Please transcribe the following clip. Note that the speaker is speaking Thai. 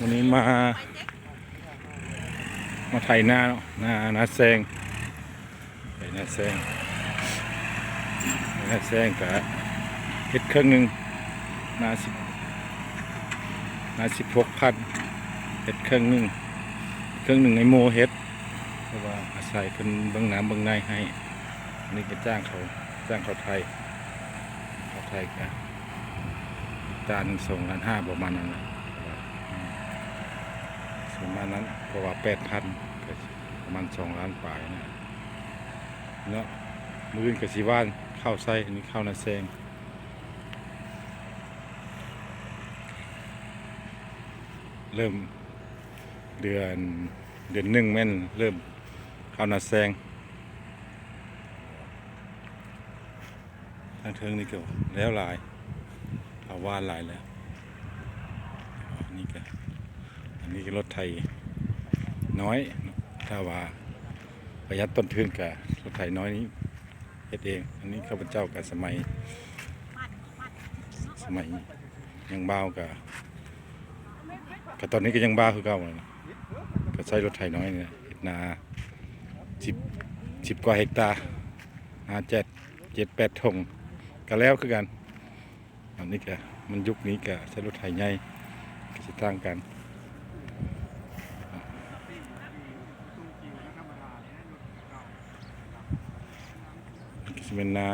วันนี้มาไถนาเนาะนาแซงไถนาแซงกับเฮ็ดเครื่องหนึ่งนา16,000เฮ็ดเครื่องหนึ่งในโมเฮ็ดเพราะว่าอาศัยเพิ่นเบิ่งน้ำเบิ่งในให้อันนี้ก็จ้างเขาไทยกันจาน2,500,000ประมาณนั้นนะประมาณนั้นเพราะว่า8,000ประมาณ2 ล้านปลายนะเนาะมื้ออื่นก็สิว่านข้าวไส้อันนี้ข้าวนาแซงเริ่มเดือน1แม่นเริ่มข้าวนาแซงทางเทิงนี่ก็แล้วหลายเอาว่านหลายแล้วอันนี้ก็รถไถน้อยถ้าว่าประหยัดต้นทุนกับรถไถน้อยนี้เฮ็ดเองอันนี้ข้าพเจ้ากับสมัยยังบ้าวกับตอนนี้ก็ยังบ้าคือเก่าเลยนะก็ใช้รถไถน้อยเนี่ยเฮ็ดนา10กว่าเฮกตาร์นา7-8 ทงก็แล้วคือกันอันนี้ก็มันยุคนี้ก็ใช้รถไถใหญ่ก็สิต่างกันเป็นนา